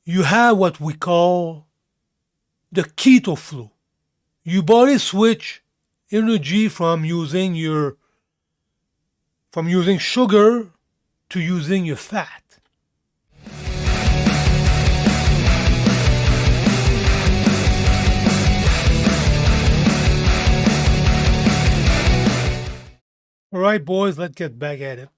you have what we call the keto flu. Your body switch energy from using sugar to using your fat. All right, boys, let's get back at it.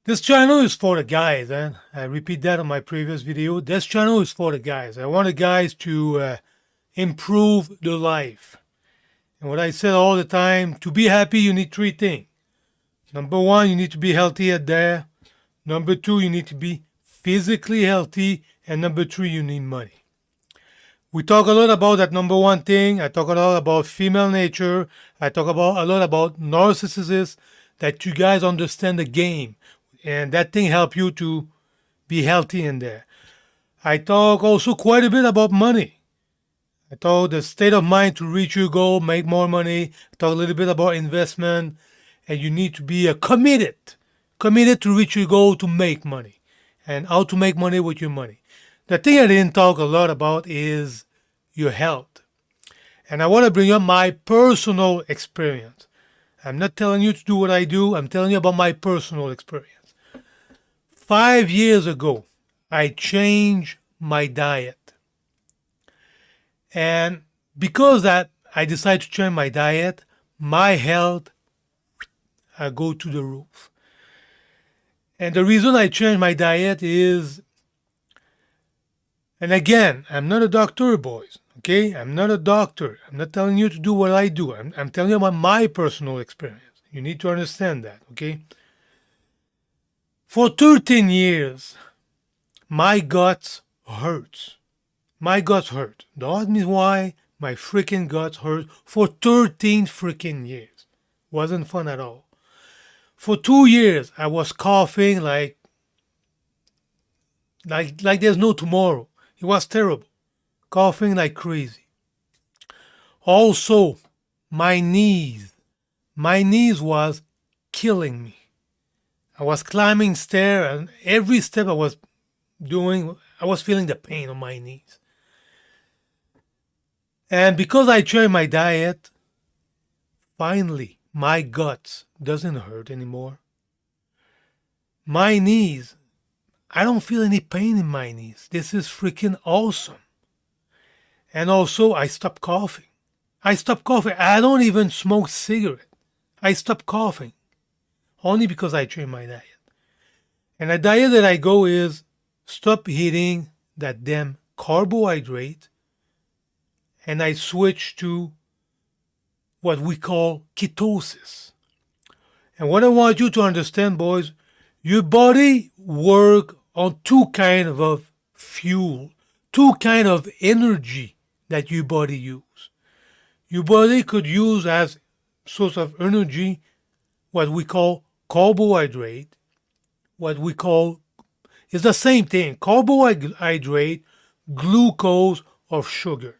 This channel is for the guys, and I repeat that on my previous video. This channel is for the guys. I want the guys to improve their life. And what I said all the time, to be happy, you need three things. Number one, you need to be healthy at there. Number two, you need to be physically healthy. And number three, you need money. We talk a lot about that number one thing. I talk a lot about female nature. I talk a lot about narcissists, that you guys understand the game. And that thing help you to be healthy in there. I talk also quite a bit about money. I talk the state of mind to reach your goal, make more money. I talk a little bit about investment. And you need to be committed to reach your goal to make money. And how to make money with your money. The thing I didn't talk a lot about is your health. And I want to bring up my personal experience. I'm not telling you to do what I do. I'm telling you about my personal experience. 5 years ago, I changed my diet. And because that I decided to change my diet, my health go to the roof. And the reason I changed my diet is, and again, I'm not a doctor, boys. Okay? I'm not a doctor. I'm not telling you to do what I do. I'm telling you about my personal experience. You need to understand that, okay? For 13 years, my guts hurts. My guts hurt. Don't ask me why. My freaking guts hurt for 13 freaking years. Wasn't fun at all. For 2 years, I was coughing like there's no tomorrow. It was terrible. Coughing like crazy. Also, my knees was killing me. I was climbing stairs, and every step I was doing, I was feeling the pain on my knees. And because I changed my diet, finally, my guts doesn't hurt anymore. My knees, I don't feel any pain in my knees. This is freaking awesome. And also, I stopped coughing. I don't even smoke cigarette. I stopped coughing. Only because I changed my diet. And the diet that I go is stop eating that damn carbohydrate, and I switch to what we call ketosis. And what I want you to understand, boys, your body works on two kinds of fuel, two kinds of energy that your body use. Your body could use as source of energy what we call carbohydrate, what we call, is the same thing, carbohydrate, glucose, or sugar.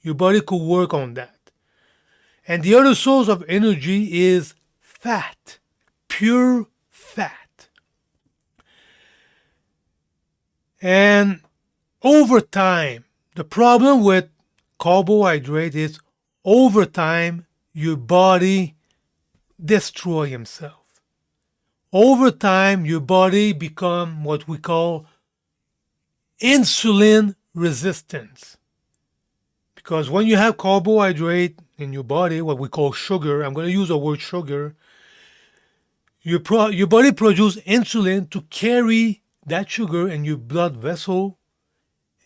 Your body could work on that. And the other source of energy is fat, pure fat. And over time, the problem with carbohydrate is over time, your body destroy himself. Over time, your body become what we call insulin resistance. Because when you have carbohydrate in your body, what we call sugar, I'm going to use the word sugar, your body produces insulin to carry that sugar in your blood vessel,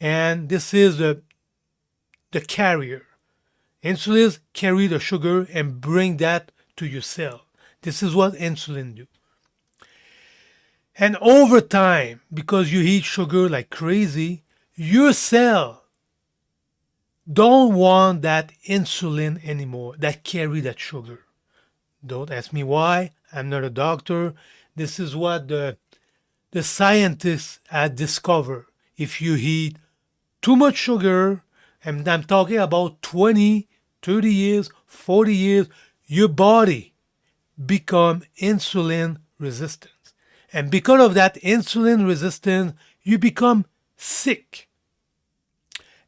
and this is the carrier. Insulin carry the sugar and bring that to your cell. This is what insulin do. And over time, because you eat sugar like crazy, your cell don't want that insulin anymore that carry that sugar. Don't ask me why. I'm not a doctor. This is what the scientists had discovered. If you eat too much sugar, and I'm talking about 20, 30 years, 40 years, your body become insulin resistant. And because of that insulin resistance, you become sick.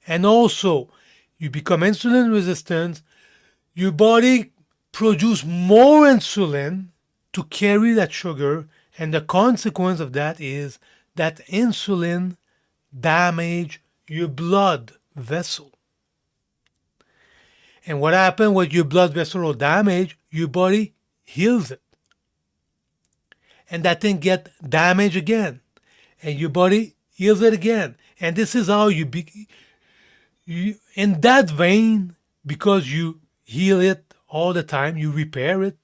And also, you become insulin resistant, your body produce more insulin to carry that sugar, and the consequence of that is that insulin damage your blood vessel. And what happens when your blood vessel damage, your body heals it. And that thing get damaged again. And your body heals it again. And this is how you in that vein, because you heal it all the time, you repair it,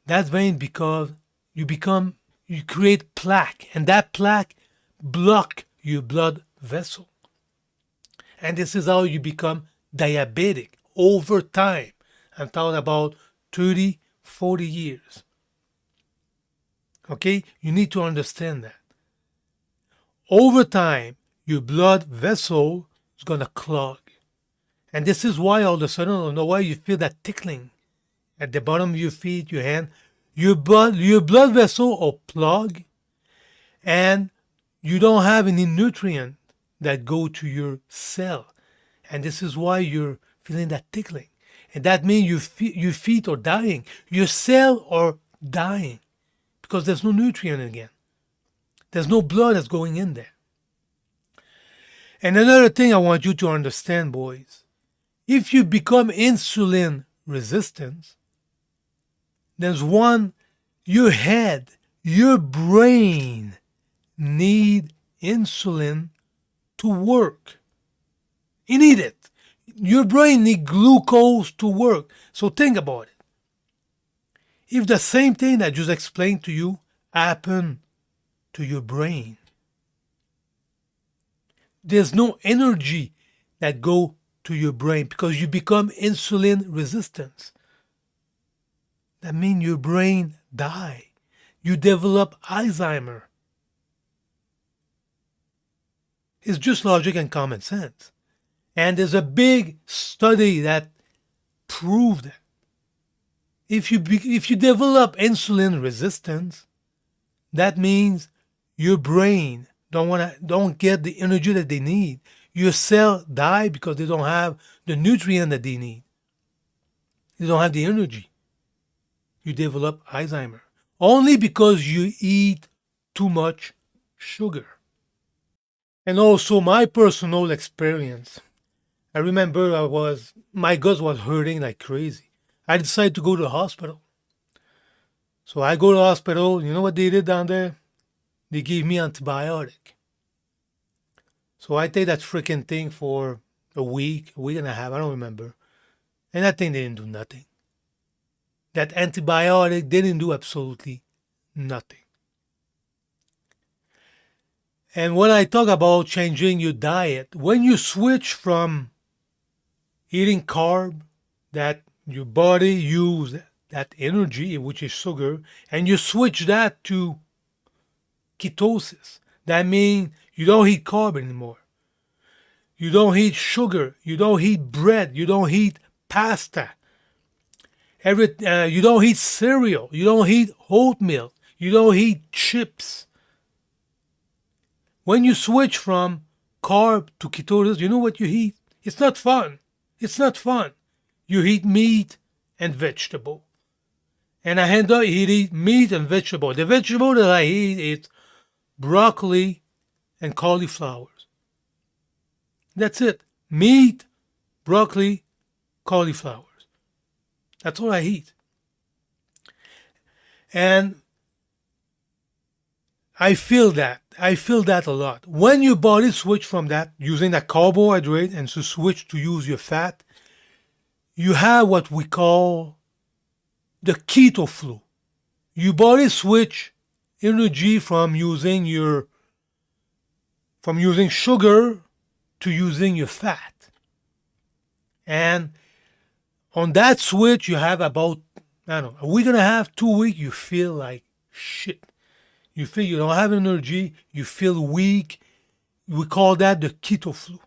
that vein, because you create plaque, and that plaque block your blood vessel. And this is how you become diabetic over time. I'm talking about 30, 40 years. Okay? You need to understand that. Over time, your blood vessel is going to clog. And this is why all of a sudden, I don't know why you feel that tickling at the bottom of your feet, your hand. Your blood vessel are plugged, and you don't have any nutrient that go to your cell. And this is why you're feeling that tickling. And that means your feet are dying. Your cells are dying because there's no nutrient again. There's no blood that's going in there. And another thing I want you to understand, boys, if you become insulin resistant, there's one, your head, your brain need insulin to work. You need it. Your brain need glucose to work. So think about it. If the same thing that I just explained to you happen to your brain, there's no energy that go to your brain because you become insulin resistant. That means your brain die. You develop Alzheimer. It's just logic and common sense. And there's a big study that proved that if you develop insulin resistance, that means your brain don't get the energy that they need. Your cell die because they don't have the nutrient that they need. They don't have the energy. You develop Alzheimer only because you eat too much sugar. And also my personal experience. I remember my gut was hurting like crazy. I decided to go to the hospital. So I go to the hospital. You know what they did down there? They gave me antibiotic. So I take that freaking thing for a week and a half. I don't remember. And that thing didn't do nothing. That antibiotic didn't do absolutely nothing. And when I talk about changing your diet, when you switch from eating carb that your body use that energy, which is sugar, and you switch that to ketosis, that means you don't eat carb anymore. You don't eat sugar. You don't eat bread. You don't eat pasta. You don't eat cereal. You don't eat oatmeal. You don't eat chips. When you switch from carb to ketosis, you know what you eat? It's not fun. It's not fun. You eat meat and vegetable. And I end up eating meat and vegetable. The vegetable that I eat is broccoli and cauliflowers. That's it. Meat, broccoli, cauliflowers. That's all I eat. And I feel that. I feel that a lot. When your body switch from that, using that carbohydrate, and to switch to use your fat, you have what we call the keto flu. Your body switch energy from using sugar to using your fat. And on that switch, you have about, I don't know, a week and a half, 2 weeks, you feel like shit. You feel you don't have energy, you feel weak. We call that the keto flu.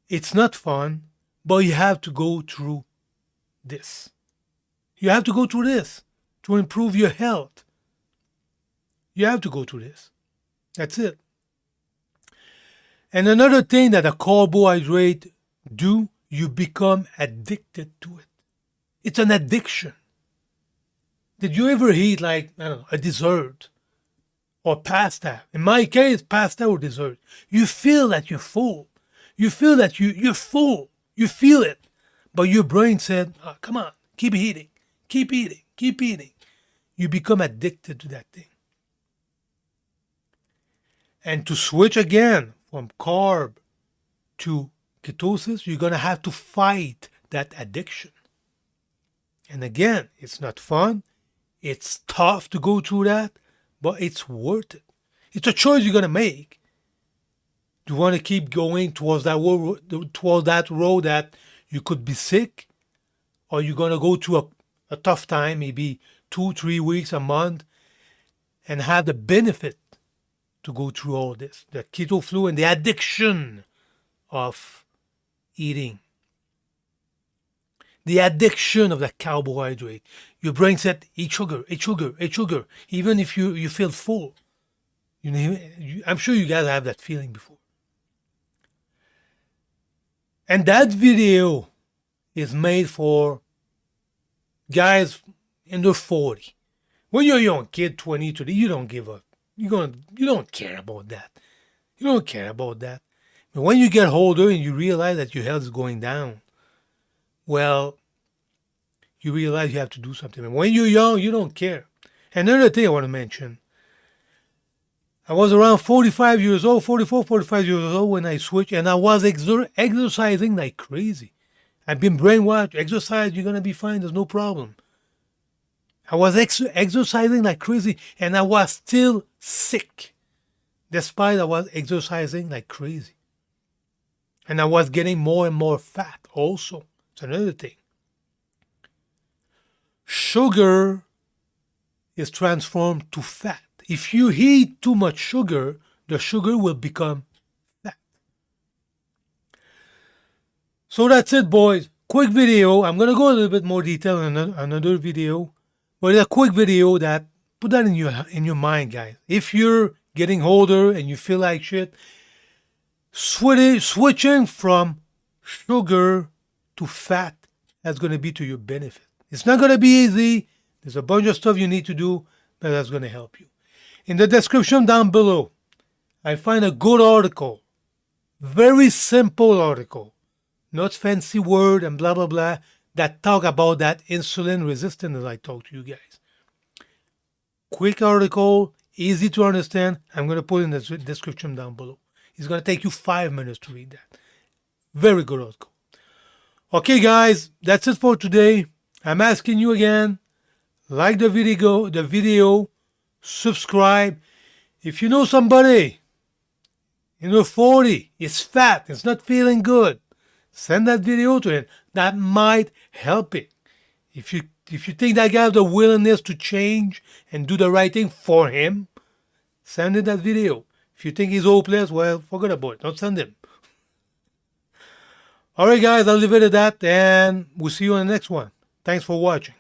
It's not fun, but you have to go through this. You have to go through this to improve your health. You have to go through this. That's it. And another thing that a carbohydrate do, you become addicted to it. It's an addiction. Did you ever eat, like, I don't know, a dessert or pasta? In my case, pasta or dessert. You feel that you're full. You feel that you're full. You feel it. But your brain said, oh, come on, keep eating, keep eating, keep eating. You become addicted to that thing. And to switch again from carb to ketosis, you're going to have to fight that addiction. And again, it's not fun. It's tough to go through that, but it's worth it. It's a choice you're going to make. Do you want to keep going towards that road that you could be sick? Or you're going to go through a tough time, maybe 2-3 weeks, a month, and have the benefit to go through all this, the keto flu and the addiction of eating, the addiction of the carbohydrate. Your brain said, eat sugar, eat sugar, eat sugar, even if you feel full. I'm sure you guys have that feeling before. And that video is made for guys under 40. When you're a young kid, 20, 30, you don't give up. You don't care about that. You don't care about that. But when you get older and you realize that your health is going down, well, you realize you have to do something. And when you're young, you don't care. Another thing I want to mention, I was around 45 years old, 44, 45 years old when I switched, and I was exercising like crazy. I've been brainwashed. Exercise, you're going to be fine. There's no problem. I was exercising like crazy, and I was still sick, despite I was exercising like crazy. And I was getting more and more fat also. It's another thing. Sugar is transformed to fat. If you eat too much sugar, the sugar will become fat. So that's it, boys. Quick video. I'm going to go a little bit more detail in another video. But it's a quick video that, put that in your mind, guys. If you're getting older and you feel like shit, switching from sugar to fat, that's going to be to your benefit. It's not going to be easy. There's a bunch of stuff you need to do, but that's going to help you. In the description down below, I find a good article. Very simple article. Not fancy word and blah, blah, blah. That talk about that insulin resistance that I talked to you guys. Quick article, easy to understand. I'm going to put in the description down below. It's going to take you 5 minutes to read that. Very good article. Okay, guys, that's it for today. I'm asking you again, like the video, subscribe. If you know somebody in their 40, is fat, it's not feeling good, send that video to him. That might help it. If you think that guy has the willingness to change and do the right thing for him, send him that video. If you think he's hopeless, well, forget about it. Don't send him. Alright guys, I'll leave it at that, and we'll see you on the next one. Thanks for watching.